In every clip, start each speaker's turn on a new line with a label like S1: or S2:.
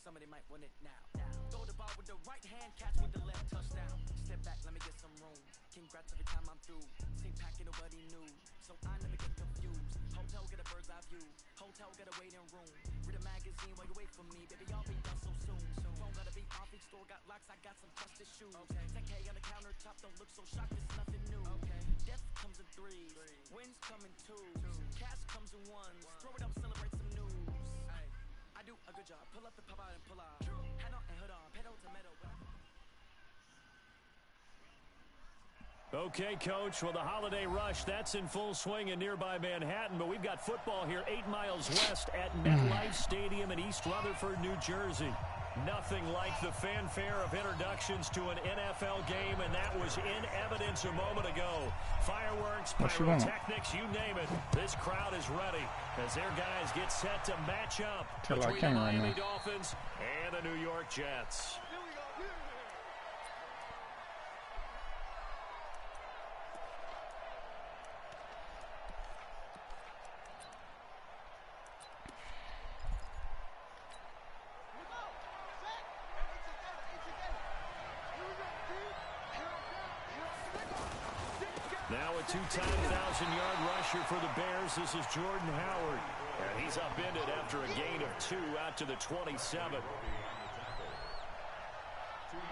S1: somebody might win it now. Throw the ball with the right hand, catch with the left, touchdown. Step back, let me get some room. Congrats every time I'm through. Same packet, nobody knew, so I never get confused. Hotel, get a bird's eye view. Hotel, get a waiting room. Read a magazine while you wait for me. Baby, I'll be done so soon. Phone gotta be off, each store got locks, I got some trusted shoes. 10K on the countertop, don't look so shocked, it's nothing new. Death comes in threes, wins come in twos. Cash comes in ones, throw it up, celebrate some news. I do a good job, pull up the pop out and pull out. Head on and hood on, pedal to metal.
S2: Okay, Coach, well, the holiday rush, that's in full swing in nearby Manhattan, but we've got football here 8 miles west at MetLife Stadium in East Rutherford, New Jersey. Nothing like the fanfare of introductions to an NFL game, and that was in evidence a moment ago. Fireworks, pyrotechnics, you name it. This crowd is ready as their guys get set to match up between the Miami Dolphins and the New York Jets. Now a two-time 1,000-yard rusher for the Bears. This is Jordan Howard. And he's upended after a gain of 2 out to the 27.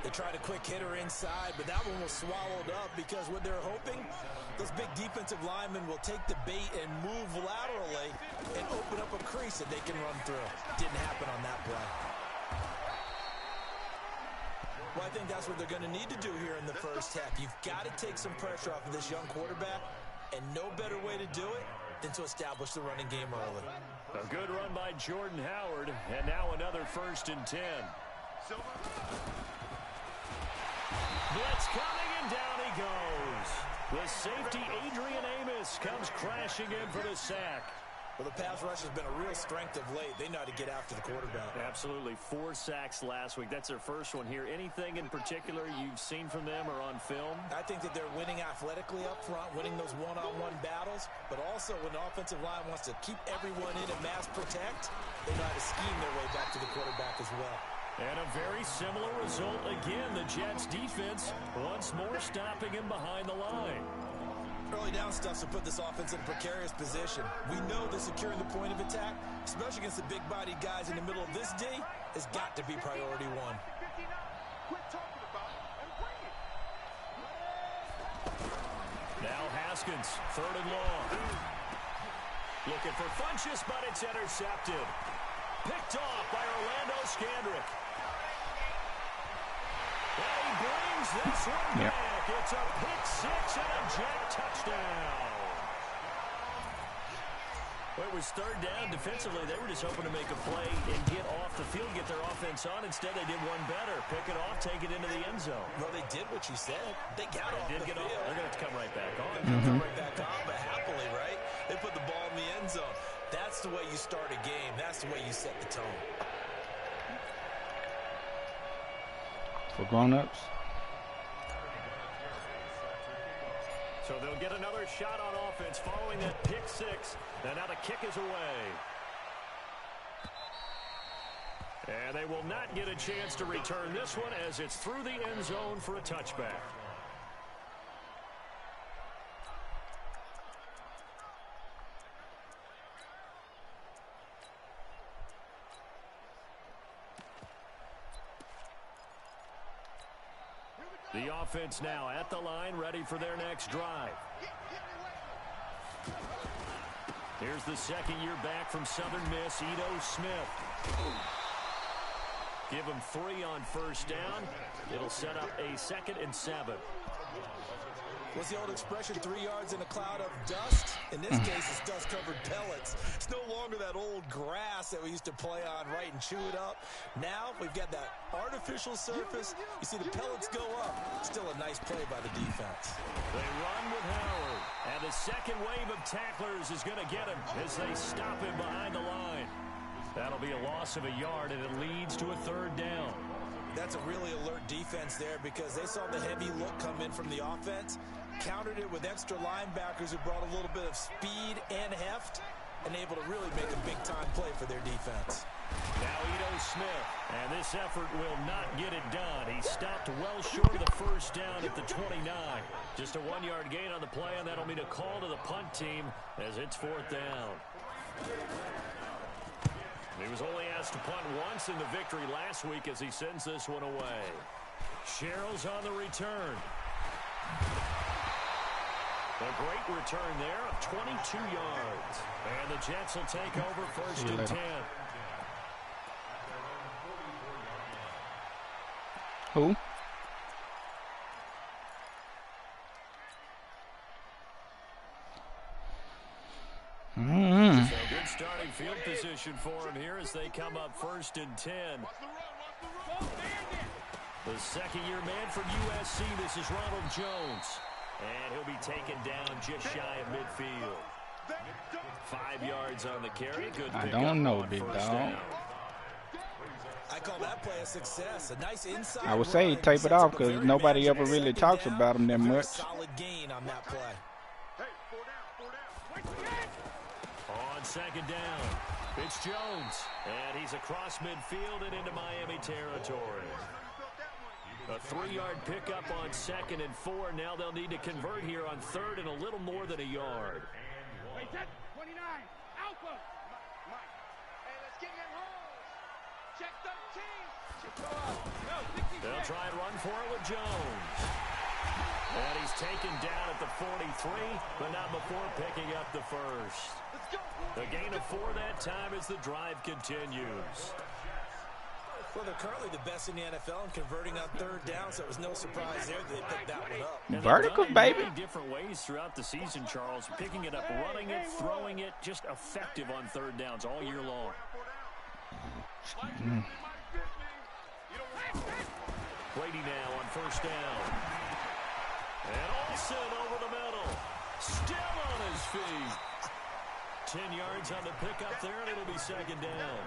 S3: They tried a quick hitter inside, but that one was swallowed up because what they're hoping, those big defensive linemen will take the bait and move laterally and open up a crease that they can run through. Didn't happen on that play. Well, I think that's what they're going to need to do here in the first half. You've got to take some pressure off of this young quarterback, and no better way to do it than to establish the running game early.
S2: A good run by Jordan Howard, and now another 1st and 10. Blitz coming, and down he goes. The safety, Adrian Amos, comes crashing in for the sack.
S3: Well, the pass rush has been a real strength of late. They know how to get after the quarterback.
S2: Absolutely. 4 sacks last week. That's their first one here. Anything in particular you've seen from them or on film?
S3: I think that they're winning athletically up front, winning those one-on-one battles, but also when the offensive line wants to keep everyone in and mass protect, they know how to scheme their way back to the quarterback as well.
S2: And a very similar result again. The Jets defense once more stopping him behind the line.
S3: Early down stuff to put this offense in a precarious position. We know that securing the point of attack, especially against the big-bodied guys in the middle of this D, has got to be priority one.
S2: Now Haskins, 3rd and long. Looking for Funchess, but it's intercepted. Picked off by Orlando Scandrick. And he brings this one back. It's a pick 6 and a Jet touchdown. Well, it was 3rd down. Defensively, they were just hoping to make a play and get off the field, get their offense on. Instead, they did one better. Pick it off, take it into the end zone.
S3: Well, they did what you said. They got off the field.
S2: They're going to have to come right back on.
S3: Come right back on, but happily, right? They put the ball in the end zone. That's the way you start a game. That's the way you set the tone.
S4: For grown-ups.
S2: So they'll get another shot on offense following that pick 6. And now the kick is away. And they will not get a chance to return this one as it's through the end zone for a touchback. The offense now at the line, ready for their next drive. Here's the 2nd year back from Southern Miss, Ito Smith. Give him 3 on 1st down. It'll set up a 2nd and 7.
S3: What's the old expression, 3 yards in a cloud of dust? In this case, it's dust-covered pellets. It's no longer that old grass that we used to play on, right, and chew it up. Now we've got that artificial surface. You see the pellets go up. Still a nice play by the defense.
S2: They run with Howard. And the second wave of tacklers is going to get him as they stop him behind the line. That'll be a loss of a yard, and it leads to a 3rd down.
S3: That's a really alert defense there because they saw the heavy look come in from the offense, countered it with extra linebackers who brought a little bit of speed and heft, and able to really make a big-time play for their defense.
S2: Now Ito Smith. And this effort will not get it done. He stopped well short of the first down at the 29. Just a 1-yard gain on the play, and that'll mean a call to the punt team as it's 4th down. He was only asked to punt once in the victory last week as he sends this one away. Sherrill's on the return. A great return there of 22 yards. And the Jets will take over 1st and 10.
S4: Who?
S2: So good starting field position for him here as they come up 1st and 10. The second-year man from USC, this is Ronald Jones. And he'll be taken down just shy of midfield. 5 yards on the carry. Good
S4: I
S2: pick
S4: don't know,
S2: on
S4: big
S2: first
S4: dog.
S2: down.
S3: I call that play a success. A nice inside
S4: I would say
S3: run.
S4: tape it off
S3: Sets up a
S4: because
S3: very
S4: nobody ever
S3: manageable
S4: really
S3: second
S4: talks
S3: down.
S4: about him that
S3: A very
S4: much.
S3: solid gain on that play.
S2: On second down, it's Jones. And he's across midfield and into Miami territory. A 3-yard pickup on 2nd and 4. Now they'll need to convert here on 3rd and a little more than a yard.
S5: 29, Alpha. Mike. Hey, let's get that hole. Check 13.
S2: They'll try and run for it with Jones. And he's taken down at the 43, but not before picking up the first. A gain of 4 that time as the drive continues.
S3: Well, they're currently the best in the NFL in converting on 3rd down, so it was no surprise there that they picked that one up.
S2: And
S4: Vertical,
S2: they've done it in
S4: baby.
S2: many different ways throughout the season, Charles. Picking it up, running it, throwing it, just effective on 3rd downs all year long. Brady now on 1st down. And Olsen over the middle. Still on his feet. 10 yards on the pickup there, and it'll be 2nd down.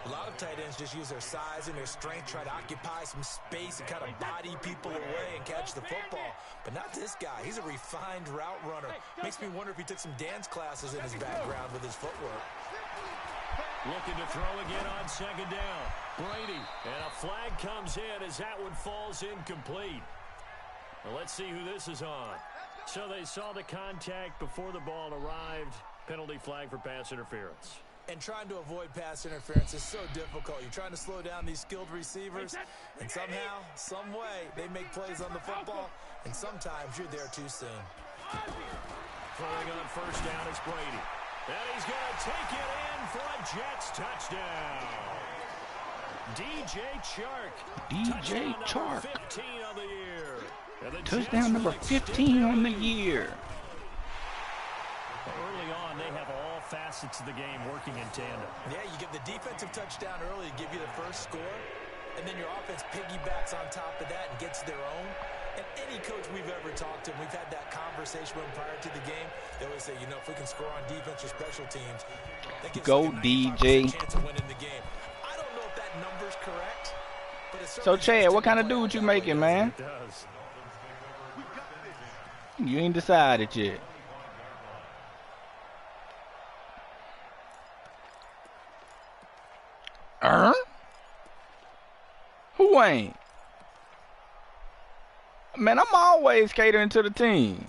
S3: A lot of tight ends just use their size and their strength, try to occupy some space and kind of body people away and catch the football. But not this guy. He's a refined route runner. Makes me wonder if he took some dance classes in his background with his footwork.
S2: Looking to throw again on 2nd down. Brady, and a flag comes in as that one falls incomplete. Well, let's see who this is on. So they saw the contact before the ball arrived. Penalty flag for pass interference.
S3: And trying to avoid pass interference is so difficult. You're trying to slow down these skilled receivers, and somehow, some way, they make plays on the football, and sometimes you're there too soon.
S2: Throwing on 1st down is Brady. And he's going to take it in for a Jets touchdown. DJ Chark.
S4: DJ
S2: Touchdown
S4: Chark.
S2: number 15 on the year. And the
S4: Touchdown
S2: Jets
S4: number
S2: will
S4: 15 on the year.
S2: Early on, they have all facets of the game working in tandem.
S3: Yeah, you give the defensive touchdown early to give you the first score, and then your offense piggybacks on top of that and gets their own. And any coach we've ever talked to, and we've had that conversation with them prior to the game, they always say, you know, if we can score on defense or special teams, that gives
S4: Go,
S3: us like a 95%
S4: DJ.
S3: chance of winning the game. I don't know if that number's correct, but it's
S4: So, Chad, what kind of dude you making, man?
S2: It does.
S4: You ain't decided yet. Who ain't? Man, I'm always catering to the team.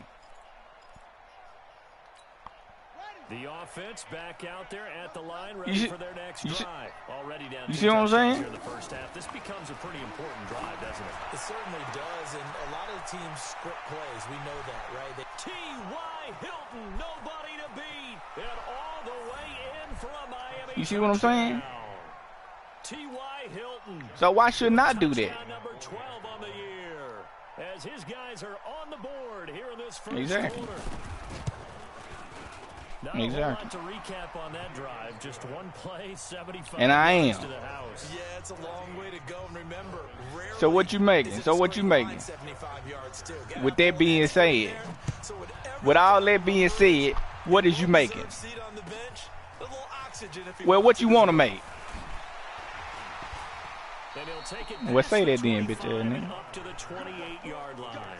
S2: The offense back out there at the line, ready for their next drive. Already down.
S4: You see what I'm saying?
S2: Here in the first half. This becomes a pretty important drive, doesn't it?
S3: It certainly does, and a lot of the teams script plays. We know that, right?
S2: T.Y. Hilton, nobody to beat, and all the way in for a Miami.
S4: You see what I'm saying?
S2: T.Y. Hilton.
S4: So why shouldn't I do that?
S2: Touchdown number 12 on the year, as his guys are on the board here in this first
S4: Exactly.
S2: quarter. Not a whole lot to recap on that drive. Just one play, 75
S4: And I
S2: yards
S4: am.
S2: to the house.
S3: Yeah, it's a long way to go. And remember, rarely
S4: So what you making?
S3: is it
S4: So what you
S3: scoring
S4: making?
S3: 75 yards too. Gotta
S4: With
S3: have
S4: that
S3: full
S4: being
S3: hands
S4: said,
S3: there. So whatever
S4: with all that being said, what is you making?
S3: reserved seat on the bench, a little oxygen if you
S4: Well, what you want to make?
S2: And he'll take it
S4: Well, say
S2: past
S4: that
S2: the
S4: then, bitch
S2: 25
S4: ass
S2: and
S4: nigga.
S2: up to the 28-yard line.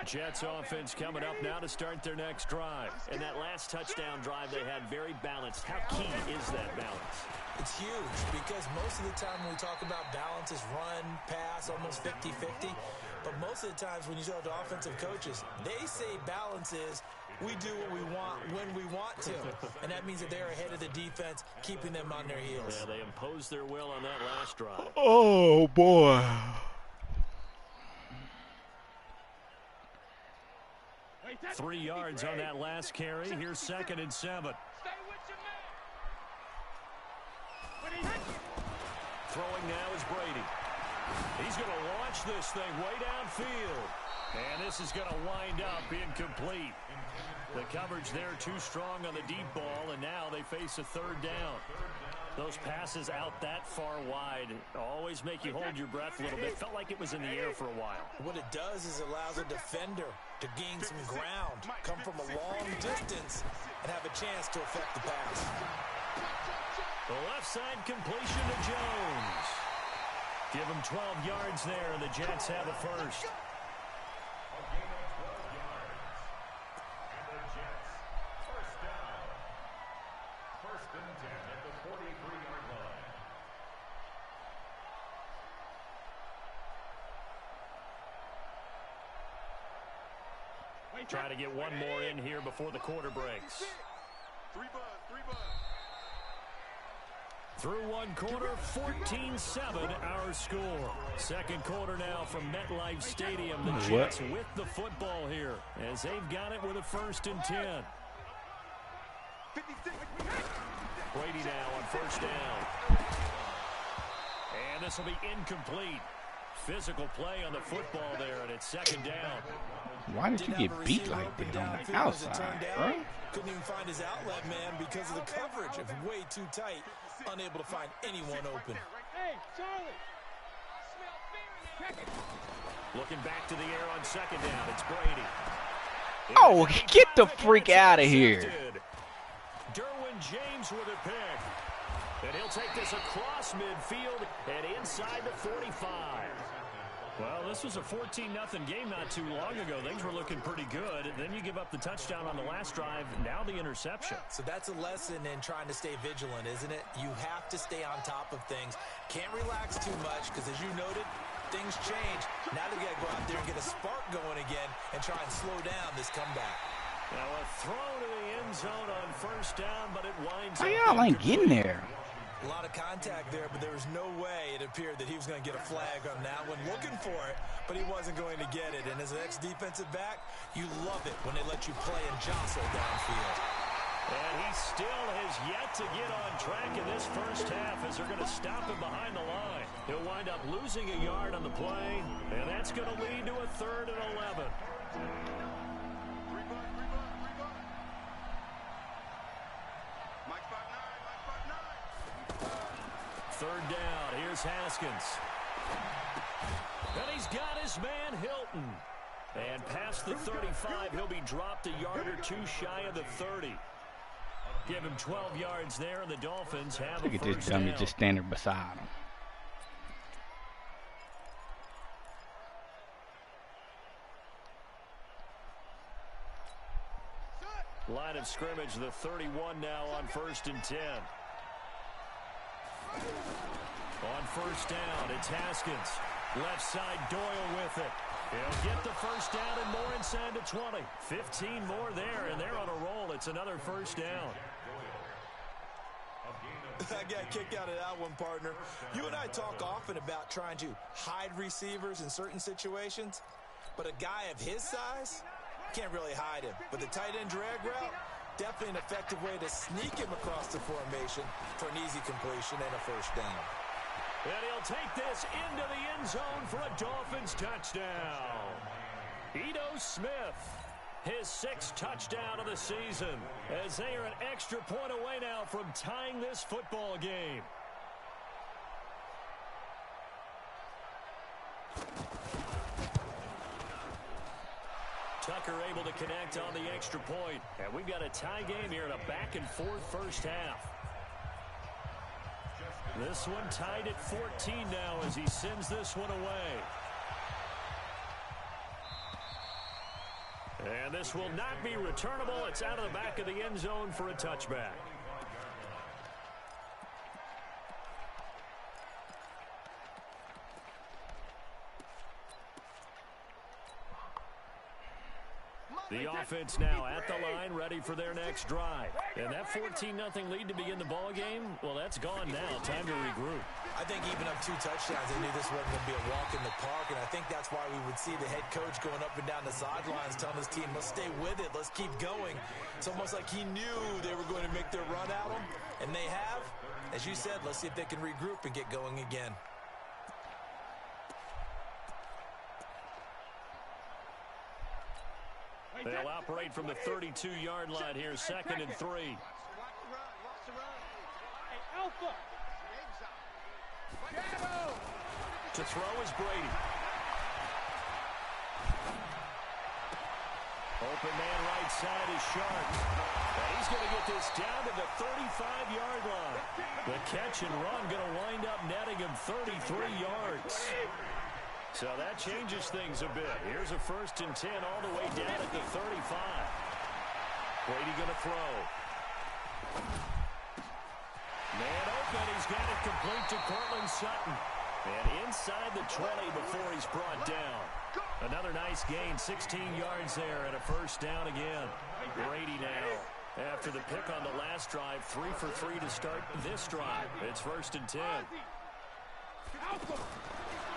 S2: Jets offense coming up now to start their next drive. And that last touchdown drive they had very balanced. How key is that balance?
S3: It's huge because most of the time when we talk about balance is run, pass, almost 50-50. But most of the times when you talk to offensive coaches, they say balance is we do what we want when we want to. And that means that they're ahead of the defense, keeping them on their heels.
S2: Yeah, they imposed their will on that last drive.
S4: Oh, boy.
S5: Wait, that's
S2: 3 yards on that last carry. Here's 2nd and 7.
S5: Stay with your man. When he hits you.
S2: Throwing now is Brady. He's going to launch this thing way downfield. And this is going to wind up incomplete. The coverage there too strong on the deep ball, and now they face a 3rd down. Those passes out that far wide always make you hold your breath a little bit. Felt like it was in the air for a while.
S3: What it does is it allows a defender to gain some ground, come from a long distance, and have a chance to affect the pass.
S2: The left side completion to Jones. Give him 12 yards there, and the Jets have a first. Try to get one more in here before the quarter breaks. Through one quarter, 14-7 our score. Second quarter now from MetLife Stadium. The Jets with the football here as they've got it with a 1st and 10. Brady now on 1st down. And this will be incomplete. Physical play on the football there, and it's 2nd down.
S4: Why did you get beat like that on the outside, bro?
S3: Couldn't even find his outlet man because of the coverage. It was way too tight. Unable to find anyone open.
S5: Hey, Charlie. Check it.
S2: Looking back to the air on 2nd down. It's Brady.
S4: Oh, get the freak out of here.
S2: Derwin James with a pick. And he'll take this across midfield and inside the 45. Well, this was a 14-0 game not too long ago. Things were looking pretty good. And then you give up the touchdown on the last drive. Now the interception.
S3: So that's a lesson in trying to stay vigilant, isn't it? You have to stay on top of things. Can't relax too much because, as you noted, things change. Now they got to go out there and get a spark going again and try and slow down this comeback.
S2: Now a throw to the end zone on 1st down, but it winds up.
S4: How y'all ain't getting there?
S3: A lot of contact there, but there was no way it appeared that he was going to get a flag on that one. Looking for it, but he wasn't going to get it. And as an ex-defensive back, you love it when they let you play and jostle downfield.
S2: And he still has yet to get on track in this first half as they're going to stop him behind the line. He'll wind up losing a yard on the play, and that's going to lead to a 3rd and 11. Third down, here's Haskins. And he's got his man Hilton. And past the 35, he'll be dropped a yard or two shy of the 30. Give him 12 yards there, and the Dolphins have
S4: Look
S2: a
S4: at this
S2: first
S4: dummy
S2: down.
S4: just standing beside him.
S2: Line of scrimmage, the 31 now on 1st and 10. On 1st down, it's Haskins. Left side, Doyle with it. He'll get the 1st down and more inside the 20. 15 more there, and they're on a roll. It's another 1st down.
S3: I got kicked out of that one, partner. You and I talk often about trying to hide receivers in certain situations, but a guy of his size can't really hide him. But the tight end drag route, definitely an effective way to sneak him across the formation for an easy completion and a 1st down.
S2: And he'll take this into the end zone for a Dolphins touchdown. Ito Smith, his 6th touchdown of the season, as they are an extra point away now from tying this football game. Tucker able to connect on the extra point. And we've got a tie game here in a back-and-forth first half. This one tied at 14 now as he sends this one away. And this will not be returnable. It's out of the back of the end zone for a touchback. The offense now at the line, ready for their next drive. And that 14-0 lead to begin the ball game, well, that's gone now. Time to regroup.
S3: I think even up 2 touchdowns, they knew this wasn't going to be a walk in the park, and I think that's why we would see the head coach going up and down the sidelines telling his team, let's stay with it, let's keep going. It's almost like he knew they were going to make their run at him, and they have. As you said, let's see if they can regroup and get going again.
S2: They'll operate from the 32-yard line here, 2nd and 3.
S5: Alpha.
S2: To throw is Brady. Open man right side is Sharp. And he's going to get this down to the 35-yard line. The catch and run going to wind up netting him 33 yards. So that changes things a bit. Here's a 1st and 10 all the way down at the 35. Brady going to throw. Man open. He's got it complete to Cortland Sutton. And inside the 20 before he's brought down. Another nice gain, 16 yards there and a 1st down again. Brady now, after the pick on the last drive, 3 for 3 to start this drive. It's 1st and 10.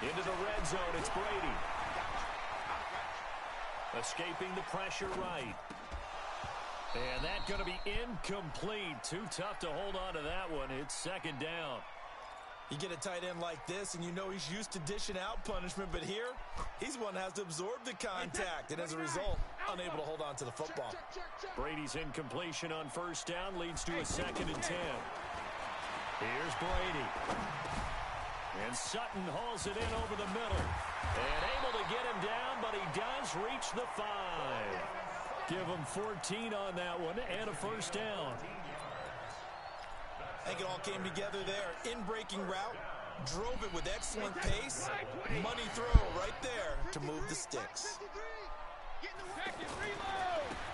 S2: Into the red zone, it's Brady. Escaping the pressure right. And that's going to be incomplete. Too tough to hold on to that one. It's 2nd down.
S3: You get a tight end like this, and you know he's used to dishing out punishment, but here, he's one that has to absorb the contact, and as a result, unable to hold on to the football.
S2: Brady's incompletion on 1st down leads to a 2nd and 10. Here's Brady. And Sutton hauls it in over the middle. And able to get him down, but he does reach the 5. Give him 14 on that one and a 1st down.
S3: I think it all came together there. In-breaking route, drove it with excellent pace. Money throw right there to move the sticks.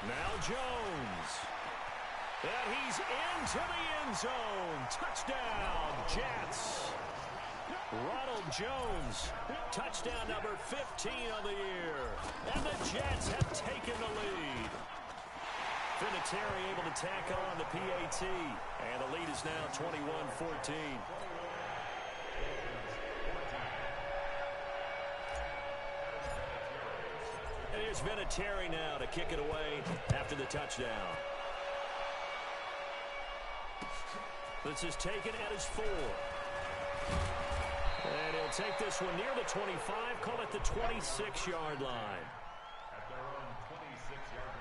S2: Now Jones. And he's into the end zone. Touchdown, Jets. Ronald Jones, touchdown number 15 on the year. And the Jets have taken the lead. Vinatieri able to tack on the PAT. And the lead is now 21-14. And here's Vinatieri now to kick it away after the touchdown. This is taken at his 4. And he'll take this one near the 25, call it the 26-yard line.
S6: At their own 26-yard line.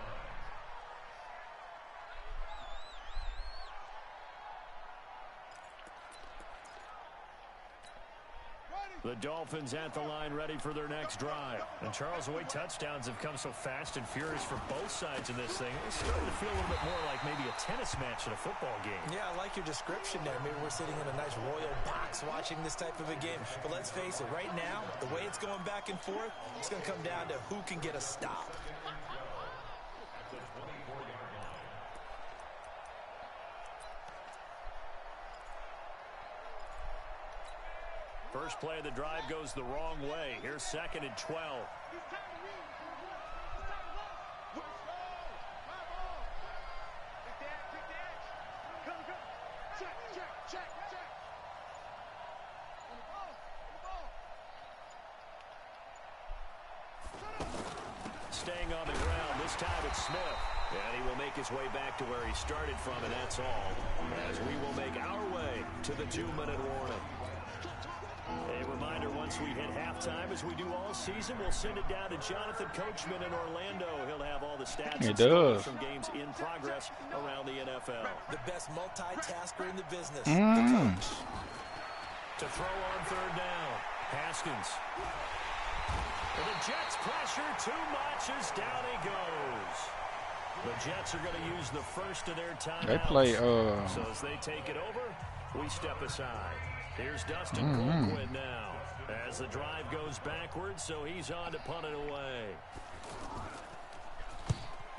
S2: The Dolphins at the line, ready for their next drive. And Charles, the way touchdowns have come so fast and furious for both sides in this thing, it's starting to feel a little bit more like maybe a tennis match in a football game.
S3: Yeah, I like your description there. Maybe we're sitting in a nice royal box watching this type of a game. But let's face it, right now, the way it's going back and forth, it's going to come down to who can get a stop.
S2: First play of the drive goes the wrong way. Here's 2nd and 12. Staying on the ground, this time it's Smith. And he will make his way back to where he started from, and that's all. As we will make our way to the 2-minute warning. A reminder, once we hit halftime, as we do all season, we'll send it down to Jonathan Coachman in Orlando. He'll have all the stats and scores from games in progress around the NFL.
S3: The best multitasker in the business.
S2: To throw on 3rd down, Haskins. And the Jets pressure too much as down he goes. The Jets are going to use the first of their timeouts.
S4: They play,
S2: So as they take it over, we step aside. Here's Dustin Colquitt now as the drive goes backwards, so he's on to punt it away.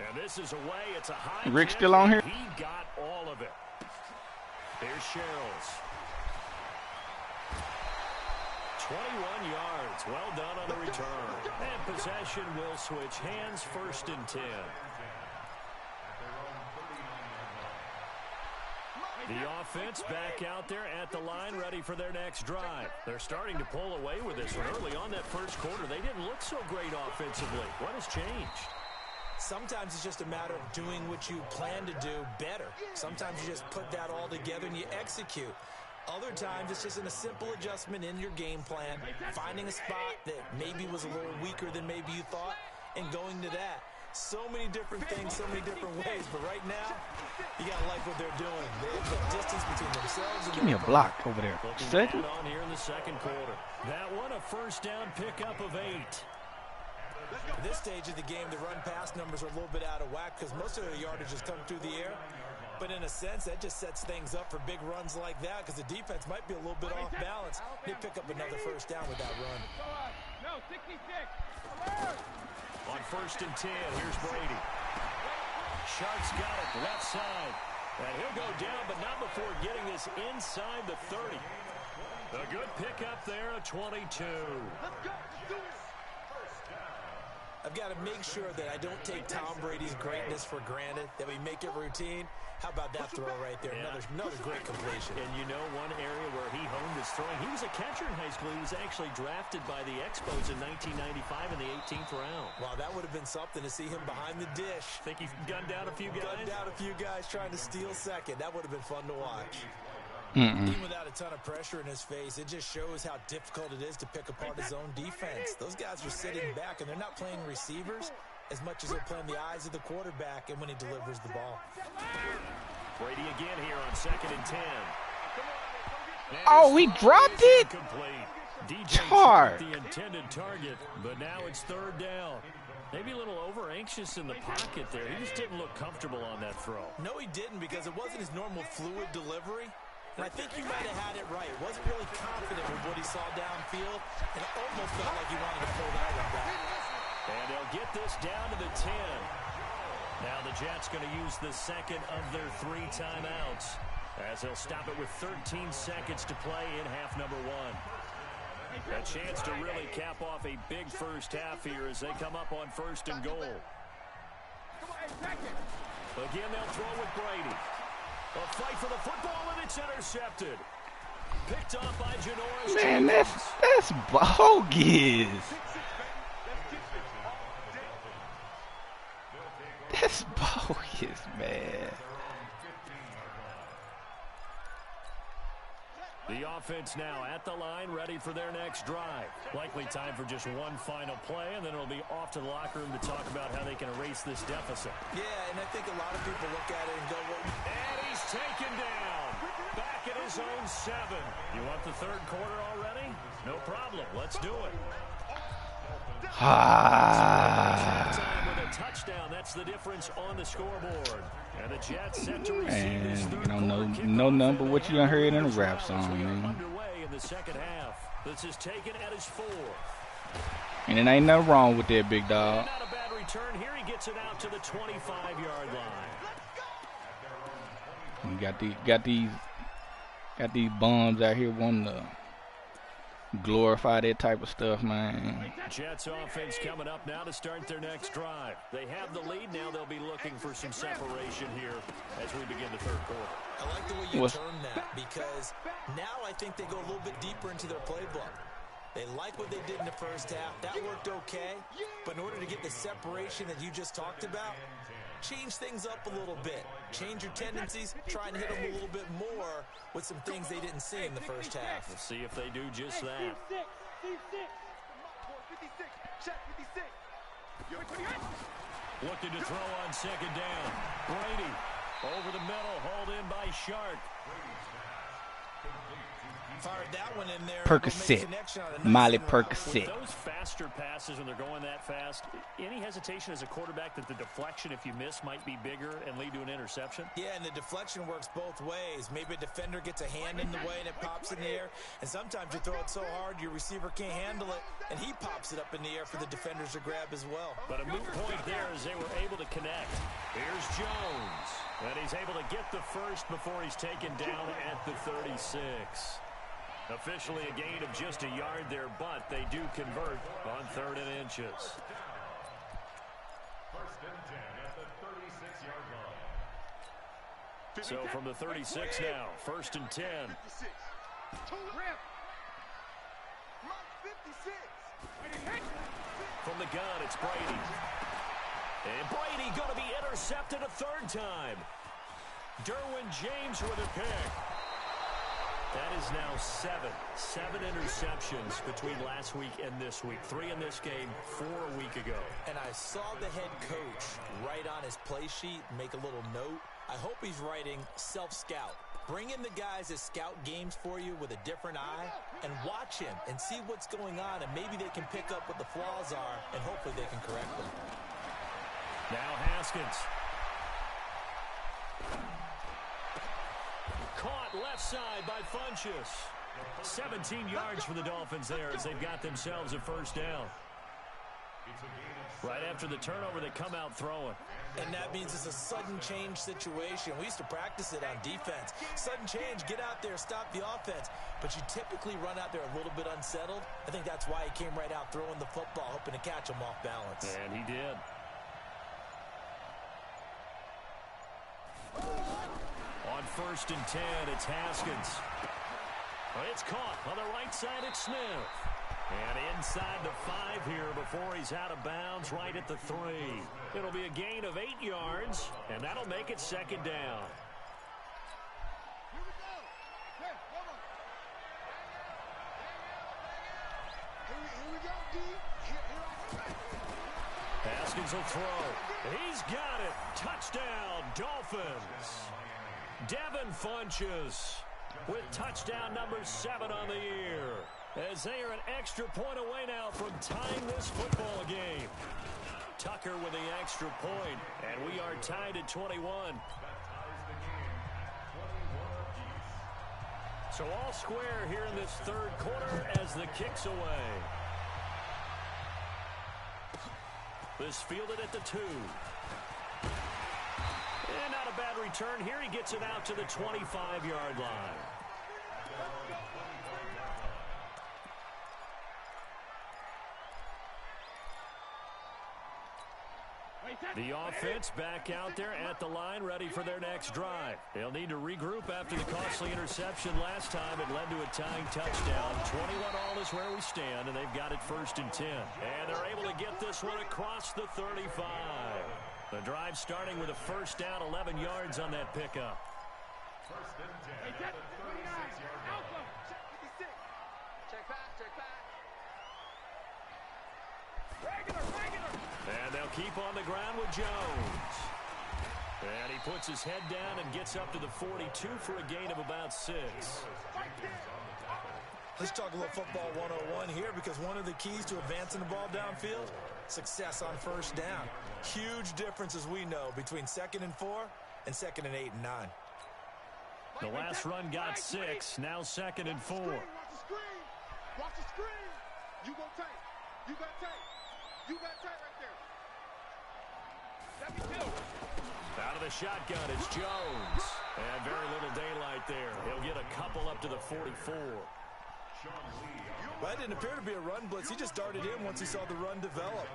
S2: And this is away. It's a high
S4: Rick
S2: kick,
S4: still on here?
S2: and he got all of it. Here's Sherrills. 21 yards. Well done on the return. And possession will switch hands, 1st and 10. The offense back out there at the line, ready for their next drive. They're starting to pull away with this one. Early on that first quarter, they didn't look so great offensively. What has changed?
S3: Sometimes it's just a matter of doing what you plan to do better. Sometimes you just put that all together and you execute. Other times it's just in a simple adjustment in your game plan, finding a spot that maybe was a little weaker than maybe you thought, and going to that. So many different things, so many different ways, but right now, you got to like what they're doing. They have the distance between themselves and
S4: Give me a block over there. Second.
S2: On here in the second quarter. That one, a first down pickup of 8.
S3: At this stage of the game, the run-pass numbers are a little bit out of whack because most of their yardage has come through the air. But in a sense, that just sets things up for big runs like that because the defense might be a little bit off balance. They pick up another first down with that run.
S5: No, 66.
S2: On 1st and 10, here's Brady. Shark's got it, left side. And he'll go down, but not before getting this inside the 30. A good pickup there, a 22.
S5: Let's go. Do it.
S3: I've got to make sure that I don't take Tom Brady's greatness for granted, that we make it routine. How about that throw right there?
S2: Yeah.
S3: Another great completion.
S2: And you know one area where he honed his throwing, he was a catcher in high school. He was actually drafted by the Expos in 1995 in the 18th round.
S3: Wow, that would have been something to see him behind the dish.
S2: Think he gunned down a few guys?
S3: Gunned down a few guys trying to steal second. That would have been fun to watch. Even without a ton of pressure in his face, it just shows how difficult it is to pick apart his own defense. Those guys are sitting back, and they're not playing receivers as much as they're playing the eyes of the quarterback and when he delivers the ball.
S2: Brady again here on 2nd and 10.
S4: Oh, he dropped it?
S2: Complete. DJ
S4: Char.
S2: the intended target, but now it's 3rd down. Maybe a little over-anxious in the pocket there. He just didn't look comfortable on that throw.
S3: No, he didn't, because it wasn't his normal fluid delivery. And I think he might have had it right. Wasn't really confident with what he saw downfield, and it almost felt like he wanted to pull that one back.
S2: And they'll get this down to the 10. Now the Jets going to use the second of their 3 timeouts as they'll stop it with 13 seconds to play in half number 1. A chance to really cap off a big first half here as they come up on 1st and goal. Again, they'll throw with Brady. A fight for the football, and it's intercepted. Picked off by Janoris.
S4: Man, that's bogus. That's bogus, man.
S2: The offense now at the line, ready for their next drive. Likely time for just one final play, and then it'll be off to the locker room to talk about how they can erase this deficit.
S3: Yeah, and I think a lot of people look at it and go, well,
S2: and he's taken down. Back at his own 7. You want the 3rd quarter already? No problem. Let's do it. With a touchdown, that's the difference on the scoreboard. And the Jets set to receive this third quarter
S4: no number what you done heard in a rap song, man.
S2: Underway in the second half. This is taken at his 4th.
S4: And it ain't nothing wrong with that, big dog.
S2: Not a bad return here. He gets it out to the 25-yard line.
S4: You got these bums out here wanting to glorify that type of stuff, man.
S2: Jets offense coming up now to start their next drive. They have the lead now. They'll be looking for some separation here as we begin the 3rd quarter.
S3: I like the way you term that, because now I think they go a little bit deeper into their playbook. They like what they did in the first half. That worked okay. But in order to get the separation that you just talked about, change things up a little bit. Change your tendencies. Try and hit them a little bit more with some things they didn't see in the first half.
S2: We'll see if they do just that. Looking to throw on 2nd down. Brady over the middle, hauled in by Shark.
S3: Fired that one in there.
S4: Percocet. Molly Percocet.
S2: With those faster passes when they're going that fast, any hesitation as a quarterback that the deflection, if you miss, might be bigger and lead to an interception?
S3: Yeah, and the deflection works both ways. Maybe a defender gets a hand in the way and it pops in the air. And sometimes you throw it so hard your receiver can't handle it, and he pops it up in the air for the defenders to grab as well.
S2: But a moot point there as they were able to connect. Here's Jones. And he's able to get the first before he's taken down at the 36. Officially a gain of just a yard there, but they do convert on 3rd and inches.
S6: First and 10 at the 36-yard line.
S2: So from the 36 now, 1st and 10.
S5: 56.
S2: From the gun, it's Brady. And Brady going to be intercepted a 3rd time. Derwin James with a pick. That is now 7 interceptions between last week and this week. 3 in this game, 4 a week ago.
S3: And I saw the head coach write on his play sheet, make a little note. I hope he's writing self-scout. Bring in the guys that scout games for you with a different eye and watch him and see what's going on, and maybe they can pick up what the flaws are, and hopefully they can correct them.
S2: Now Haskins. Caught left side by Funchess. 17 yards for the Dolphins there as they've got themselves a 1st down. Right after the turnover, they come out throwing.
S3: And that means it's a sudden change situation. We used to practice it on defense. Sudden change, get out there, stop the offense. But you typically run out there a little bit unsettled. I think that's why he came right out throwing the football, hoping to catch him off balance.
S2: And he did. On 1st and 10, it's Haskins. It's caught on the right side. It's Smith. And inside the 5 here before he's out of bounds right at the 3. It'll be a gain of 8 yards, and that'll make it 2nd down. Haskins will throw. He's got it. Touchdown, Dolphins. Devin Funchess with touchdown number 7 on the year, as they are an extra point away now from tying this football game. Tucker with the extra point, and we are tied at 21. So all square here in this 3rd quarter as the kick's away. This fielded at the 2. And not a bad return here. He gets it out to the 25-yard line. The offense back out there at the line, ready for their next drive. They'll need to regroup after the costly interception last time. It led to a tying touchdown. 21-all is where we stand, and they've got it 1st and 10. And they're able to get this one across the 35. The drive starting with a 1st down, 11 yards on that pickup.
S6: 1st and 10 at the 36-yard line.
S5: Check back.
S2: And they'll keep on the ground with Jones. And he puts his head down and gets up to the 42 for a gain of about 6.
S3: Let's talk a little football 101 here, because one of the keys to advancing the ball downfield, success on 1st down. Huge difference, as we know, between 2nd and 4 and 2nd and 8 and 9.
S2: The last run got 6, now 2nd and 4.
S5: Watch the screen. Watch the screen. You go tight. You got tight. You got tight right there. Let me do.
S2: Out of the shotgun, it's Jones. And very little daylight there. He'll get a couple up to the 44.
S3: Well, that didn't appear to be a run blitz. He just darted in once he saw the run develop.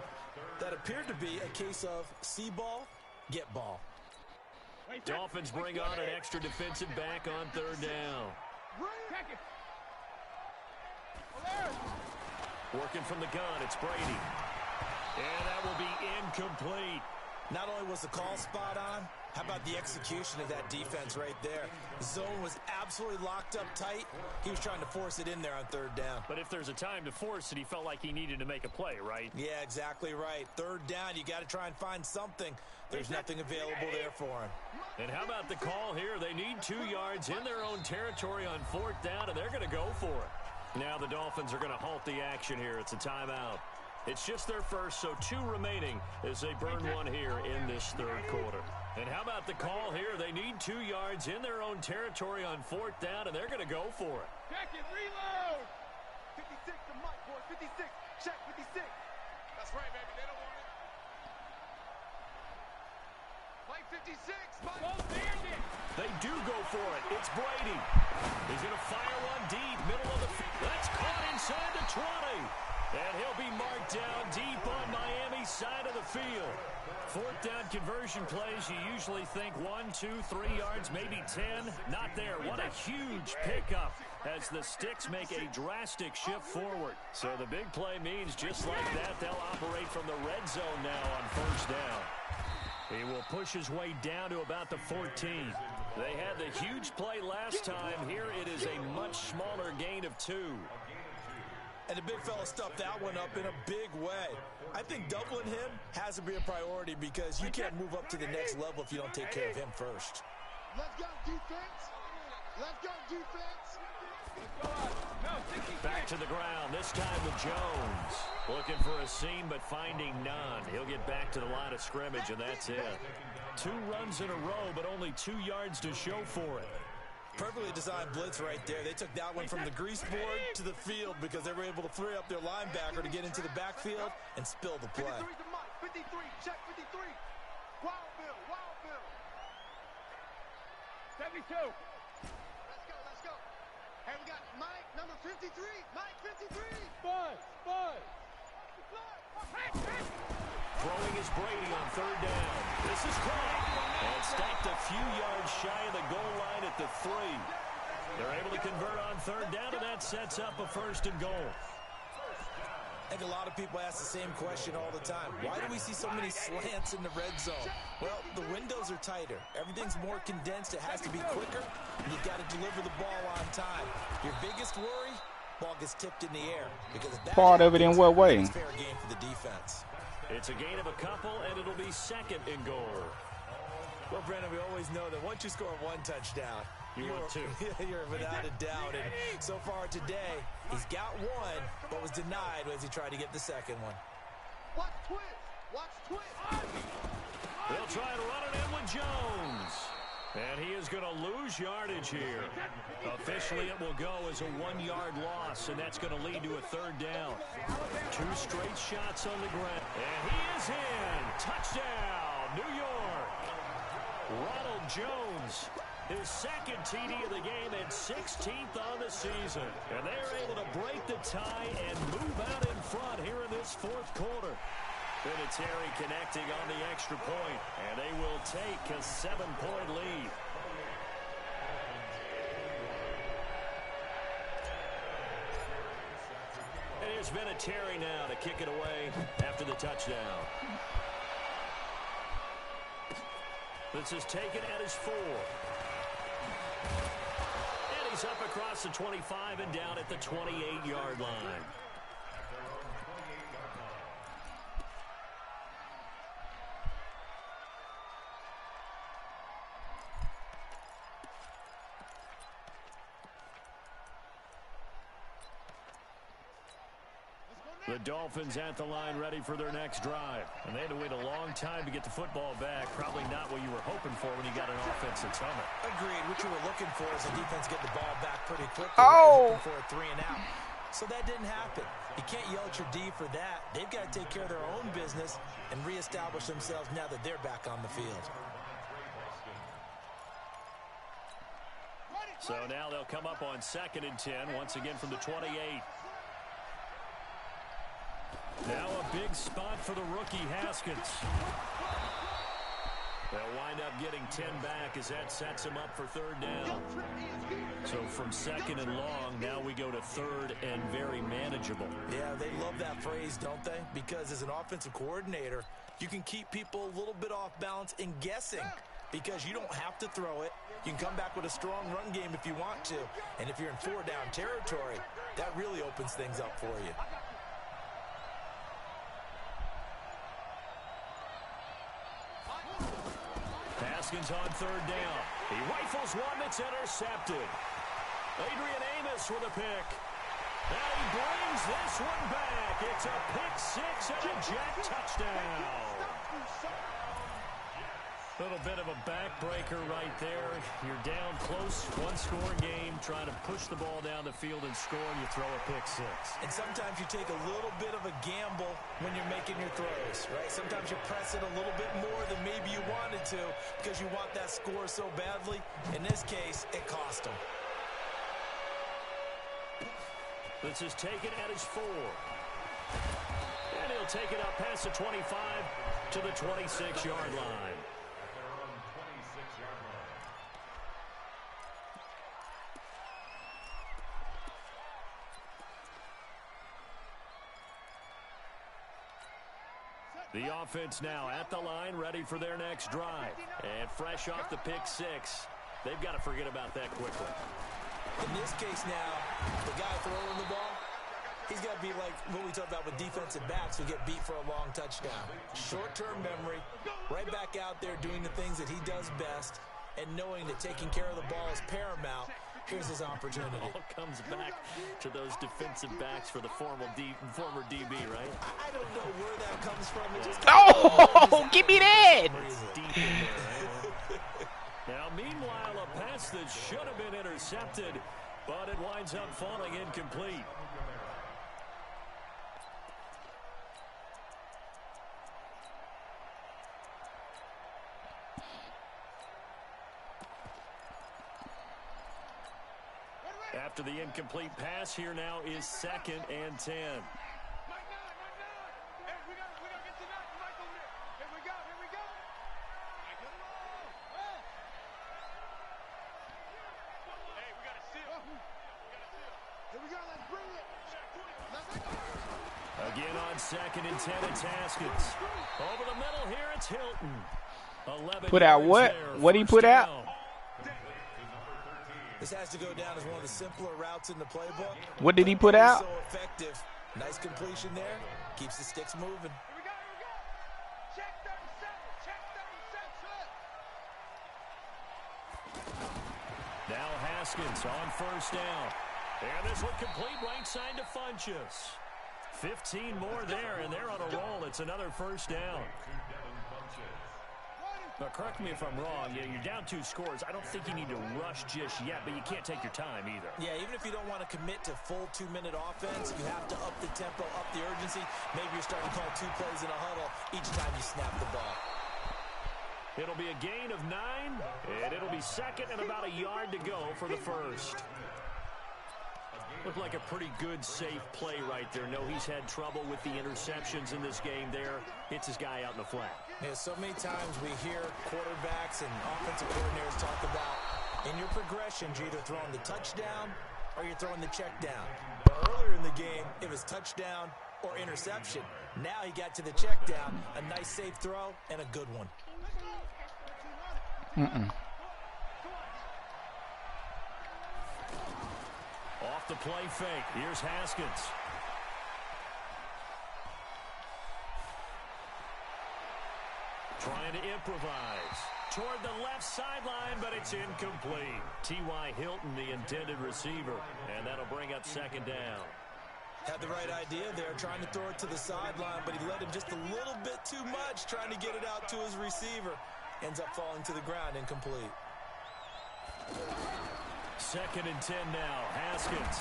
S3: That appeared to be a case of see ball, get ball.
S2: Dolphins bring on an extra defensive back on 3rd down. Working from the gun, it's Brady. And that will be incomplete.
S3: Not only was the call spot on, how about the execution of that defense right there? The zone was absolutely locked up tight. He was trying to force it in there on 3rd down.
S2: But if there's a time to force it, he felt like he needed to make a play, right?
S3: Yeah, exactly right. 3rd down, you got to try and find something. There's nothing available there for him.
S2: And how about the call here? They need 2 yards in their own territory on 4th down, and they're going to go for it. Now the Dolphins are going to halt the action here. It's a timeout. It's just their first, so 2 remaining as they burn one here in this 3rd quarter. And how about the call here? They need 2 yards in their own territory on 4th down, and they're going to go for it.
S5: Check it, reload. 56 to Mike, boy. 56. Check 56. That's right, baby. They don't want it. Mike 56. Mike. Go Bandit.
S2: They do go for it. It's Brady. He's going to fire one deep, middle of the field. That's caught inside the 20. And he'll be marked down deep on Miami's side of the field. 4th down conversion plays, you usually think 1, 2, 3 yards, maybe 10. Not there. What a huge pickup as the Sticks make a drastic shift forward. So the big play means just like that, they'll operate from the red zone now on 1st down. He will push his way down to about the 14. They had the huge play last time. Here it is a much smaller gain of 2.
S3: And the big fella stuffed that one up in a big way. I think doubling him has to be a priority because you can't move up to the next level if you don't take care of him first.
S5: Let's go, defense. Let's go, defense.
S2: Back to the ground, this time with Jones. Looking for a seam, but finding none. He'll get back to the line of scrimmage, and that's it. 2 runs in a row, but only 2 yards to show for it.
S3: Perfectly designed blitz right there. They took that one from the grease board to the field because they were able to free up their linebacker to get into the backfield and spill the play.
S5: 53 to Mike. 53. Check 53. Wild Bill. Wild Bill. 72. Let's go. Let's go. Hey, we got Mike, number 53. Mike, 53. Bud.
S2: Throwing is Brady on 3rd down. This is caught. And stopped a few yards shy of the goal line at the 3. They're able to convert on 3rd down, and that sets up a 1st and goal.
S3: I think a lot of people ask the same question all the time. Why do we see so many slants in the red zone? Well, the windows are tighter. Everything's more condensed. It has to be quicker, and you've got to deliver the ball on time. Your biggest worry, ball gets tipped in the air. Because if that
S4: Part of it in what way?
S3: It's fair game for the defense.
S2: It's a gain of a couple, and it'll be 2nd and goal.
S3: Well, Brandon, we always know that once you score 1 touchdown,
S2: You want 2.
S3: You're without a doubt. And so far today, he's got 1, but was denied as he tried to get the 2nd one.
S5: Watch twist. Watch twist.
S2: They'll try to run it in with Jones. And he is going to lose yardage here. Officially, it will go as a 1-yard loss, and that's going to lead to a 3rd down. 2 straight shots on the ground. And he is in. Touchdown, New York. Ronald Jones, his 2nd TD of the game and 16th on the season. And they're able to break the tie and move out in front here in this 4th quarter. Vinatieri connecting on the extra point, and they will take a 7-point lead. And here's Vinatieri now to kick it away after the touchdown. This is taken at his 4. And he's up across the 25 and down at the 28-yard line. The Dolphins at the line ready for their next drive. And they had to wait a long time to get the football back. Probably not what you were hoping for when you got an offense that's humming.
S3: Agreed. What you were looking for is the defense get the ball back pretty quickly.
S4: Oh!
S3: Looking for a 3 and out. So that didn't happen. You can't yell at your D for that. They've got to take care of their own business and reestablish themselves now that they're back on the field.
S2: So now they'll come up on 2nd and 10, once again from the 28. Now a big spot for the rookie Haskins. They'll wind up getting 10 back as that sets him up for 3rd down. So from 2nd and long, now we go to 3rd and very manageable.
S3: Yeah, they love that phrase, don't they? Because as an offensive coordinator, you can keep people a little bit off balance and guessing because you don't have to throw it. You can come back with a strong run game if you want to. And if you're in 4-down territory, that really opens things up for you.
S2: Haskins on third down. He rifles one that's intercepted. Adrian Amos with a pick. And he brings this one back. It's a pick six and a Jet touchdown. A little bit of a backbreaker right there. You're down close, one-score game, trying to push the ball down the field and score, and you throw a pick six.
S3: And sometimes you take a little bit of a gamble when you're making your throws, right? Sometimes you press it a little bit more than maybe you wanted to because you want that score so badly. In this case, it cost him.
S2: This is taken at his 4. And he'll take it up past the 25 to the 26-yard line. The offense now at the line, ready for their next drive. And fresh off the pick six, they've got to forget about that quickly.
S3: In this case now, the guy throwing the ball, he's got to be like what we talked about with defensive backs who get beat for a long touchdown. Short-term memory, right back out there doing the things that he does best, and knowing that taking care of the ball is paramount. Here's his opportunity.
S2: It all comes back to those defensive backs for the former DB, right?
S3: I don't know where that comes from. It just
S4: give me that!
S2: It's deep in there, right? Now, meanwhile, a pass that should have been intercepted, but it winds up falling incomplete. After the incomplete pass, here now is 2nd and 10. Again on 2nd and 10, it's Haskins. Over the middle here, it's Hilton. 11
S4: Put out what? What did he put out?
S3: This has to go down as one of the simpler routes in the playbook.
S4: What did he put out?
S3: So effective. Nice completion there. Keeps the sticks moving.
S2: Now Haskins on 1st down. And this one complete right side to Funchess. 15 more there, and they're on a roll. It's another 1st down. Now, correct me if I'm wrong. Yeah, you're down 2 scores. I don't think you need to rush just yet, but you can't take your time either.
S3: Yeah, even if you don't want to commit to full 2-minute offense, you have to up the tempo, up the urgency. Maybe you're starting to call 2 plays in a huddle each time you snap the ball.
S2: It'll be a gain of 9, and it'll be 2nd and about a yard to go for the 1st. Looked like a pretty good, safe play right there. No, he's had trouble with the interceptions in this game there. Hits his guy out in the flat.
S3: Yeah, so many times we hear quarterbacks and offensive coordinators talk about in your progressions, you're either throwing the touchdown or you're throwing the check down. But earlier in the game, it was touchdown or interception. Now he got to the check down, a nice safe throw, and a good one.
S2: Off the play fake. Here's Haskins. Trying to improvise. Toward the left sideline, but it's incomplete. T.Y. Hilton, the intended receiver. And that'll bring up 2nd down.
S3: Had the right idea there, trying to throw it to the sideline, but he let him just a little bit too much, trying to get it out to his receiver. Ends up falling to the ground, incomplete.
S2: 2nd and 10 now. Haskins.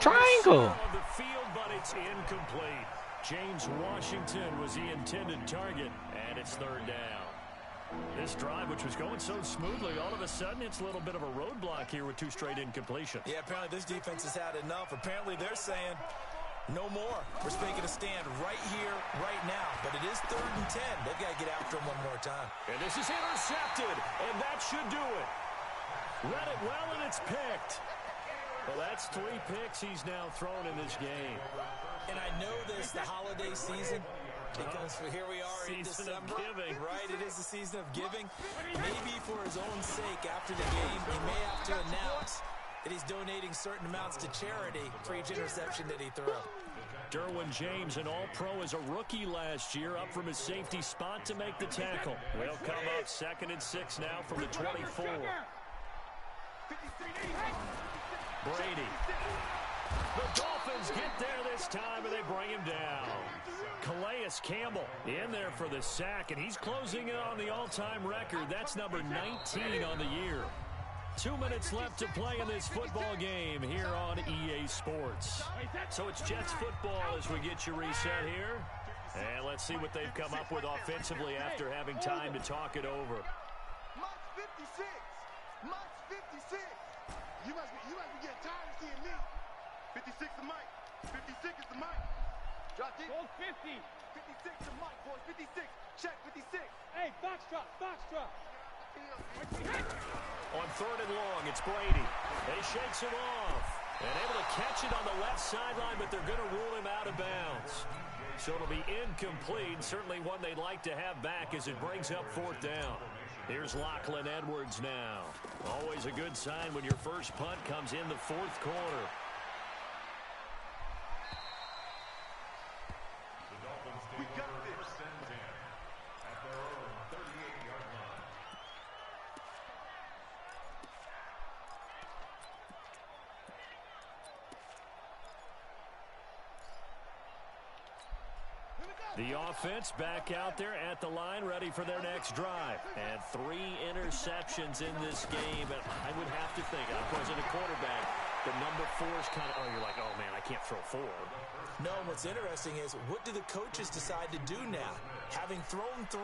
S4: Triangle.
S2: Of the field, but it's incomplete. James Washington was the intended target, and it's 3rd down. This drive, which was going so smoothly, all of a sudden it's a little bit of a roadblock here with 2 straight incompletions.
S3: Yeah, apparently this defense has had enough. Apparently they're saying no more. We're making a stand right here, right now. But it is 3rd and 10. They've got to get after him one more time.
S2: And this is intercepted, and that should do it. Read it well, and it's picked. Well, that's 3 picks he's now thrown in this game.
S3: And I know this, the holiday season, because here we are in December. Right, it is the season of giving. Maybe for his own sake, after the game, he may have to announce that he's donating certain amounts to charity for each interception that he throws.
S2: Derwin James, an all-pro as a rookie last year, up from his safety spot to make the tackle. Will come up 2nd and 6 now from the 24. Brady. The Dolphins get there this time, and they bring him down. Calais Campbell in there for the sack, and he's closing in on the all-time record. That's number 19 on the year. 2 minutes left to play in this football game here on EA Sports. So it's Jets football as we get you reset here. And let's see what they've come up with offensively after having time to talk it over.
S5: Mike's 56. Mike's 56. You must be getting tired of seeing me. 56 to Mike. 56 is the Mike. Drop deep. 50. 56 to Mike, boys. 56. Check 56. Hey, box drop. Box drop.
S2: On 3rd and long, it's Brady. They shakes it off. And able to catch it on the left sideline, but they're going to rule him out of bounds. So it'll be incomplete. Certainly one they'd like to have back as it brings up 4th down. Here's Lachlan Edwards now. Always a good sign when your first punt comes in the 4th quarter.
S6: We got this. At their own 38-yard line.
S2: The offense back out there at the line, ready for their next drive. And 3 interceptions in this game. And I would have to think, of course, in a quarterback, the number 4 is kind of, you're like, oh, man, I can't throw 4.
S3: No, what's interesting is, what do the coaches decide to do now? Having thrown 3,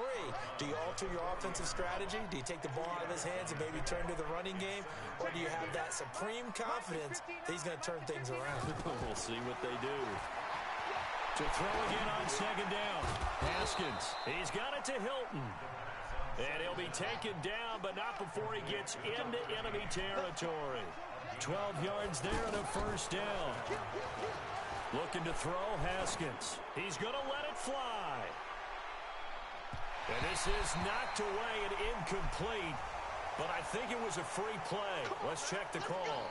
S3: do you alter your offensive strategy? Do you take the ball out of his hands and maybe turn to the running game? Or do you have that supreme confidence that he's going to turn things around?
S2: We'll see what they do. To throw again on 2nd down. Haskins. He's got it to Hilton. And he'll be taken down, but not before he gets into enemy territory. 12 yards there and a 1st down. Looking to throw, Haskins. He's going to let it fly. And this is knocked away and incomplete, but I think it was a free play. Let's check the call.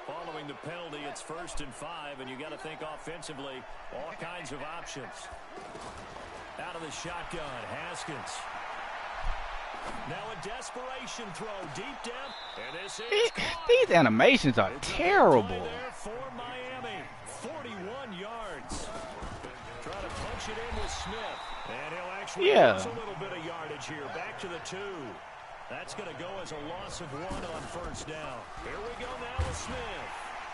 S2: Following the penalty, it's 1st and 5, and you got to think offensively, all kinds of options. Out of the shotgun, Haskins. Now a desperation throw deep down, and this is
S4: These animations are terrible.
S2: There for Miami, 41 yards. Try to punch it in with Smith, and he'll actually lose a little bit of yardage here. Back to the 2. That's going to go as a loss of 1 on 1st down. Here we go now with Smith.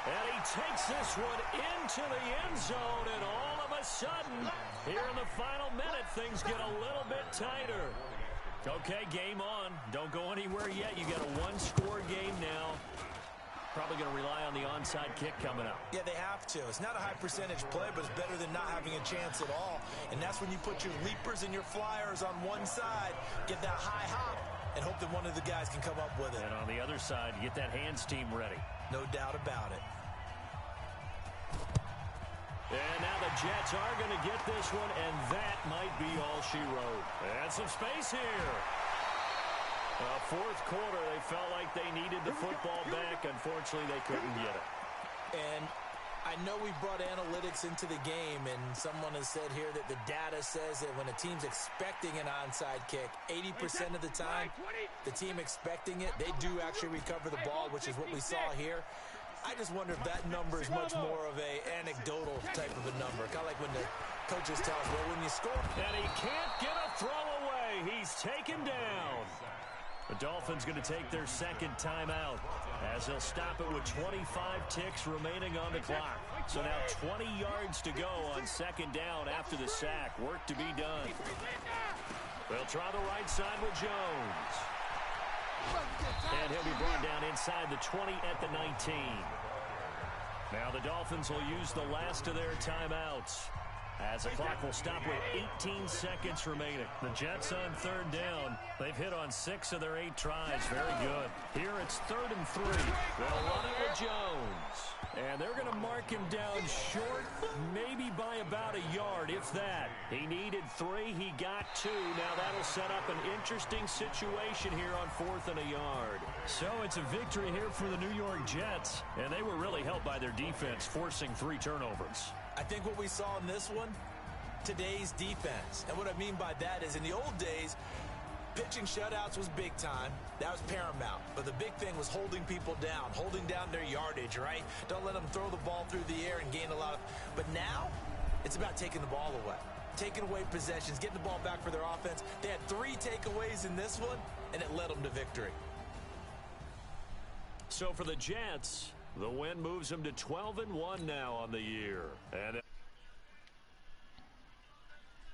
S2: And he takes this one into the end zone, and all of a sudden, here in the final minute, things get a little bit tighter. Okay, game on. Don't go anywhere yet. You got a 1-score game now. Probably going to rely on the onside kick coming up.
S3: Yeah, they have to. It's not a high percentage play, but it's better than not having a chance at all. And that's when you put your leapers and your flyers on one side, get that high hop, and hope that one of the guys can come up with it.
S2: And on the other side, you get that hands team ready.
S3: No doubt about it.
S2: And now the Jets are going to get this one, and that might be all she wrote. And some space here. 4th quarter, they felt like they needed the football back. Unfortunately, they couldn't get it.
S3: And I know we brought analytics into the game, and someone has said here that the data says that when a team's expecting an onside kick, 80% of the time, the team expecting it, they do actually recover the ball, which is what we saw here. I just wonder if that number is much more of a anecdotal type of a number. Kind of like when the coaches tell us, well, when you score.
S2: And he can't get a throw away. He's taken down. The Dolphins going to take their 2nd timeout as they'll stop it with 25 ticks remaining on the clock. So now 20 yards to go on 2nd down after the sack. Work to be done. They'll try the right side with Jones. And he'll be brought down inside the 20 at the 19. Now the Dolphins will use the last of their timeouts. As the clock will stop with 18 seconds remaining. The Jets on third down. They've hit on 6 of their 8 tries. Very good. Here it's 3rd and 3. They'll run it with Jones. And they're going to mark him down short, maybe by about a yard, if that. He needed 3. He got 2. Now that'll set up an interesting situation here on 4th and a yard. So it's a victory here for the New York Jets. And they were really helped by their defense, forcing 3 turnovers.
S3: I think what we saw in this one, today's defense. And what I mean by that is in the old days, pitching shutouts was big time. That was paramount. But the big thing was holding people down, holding down their yardage, right? Don't let them throw the ball through the air and gain a lot of... But now, it's about taking the ball away. Taking away possessions, getting the ball back for their offense. They had 3 takeaways in this one, and it led them to victory.
S2: So for the Jets, the win moves them to 12-1 now on the year. And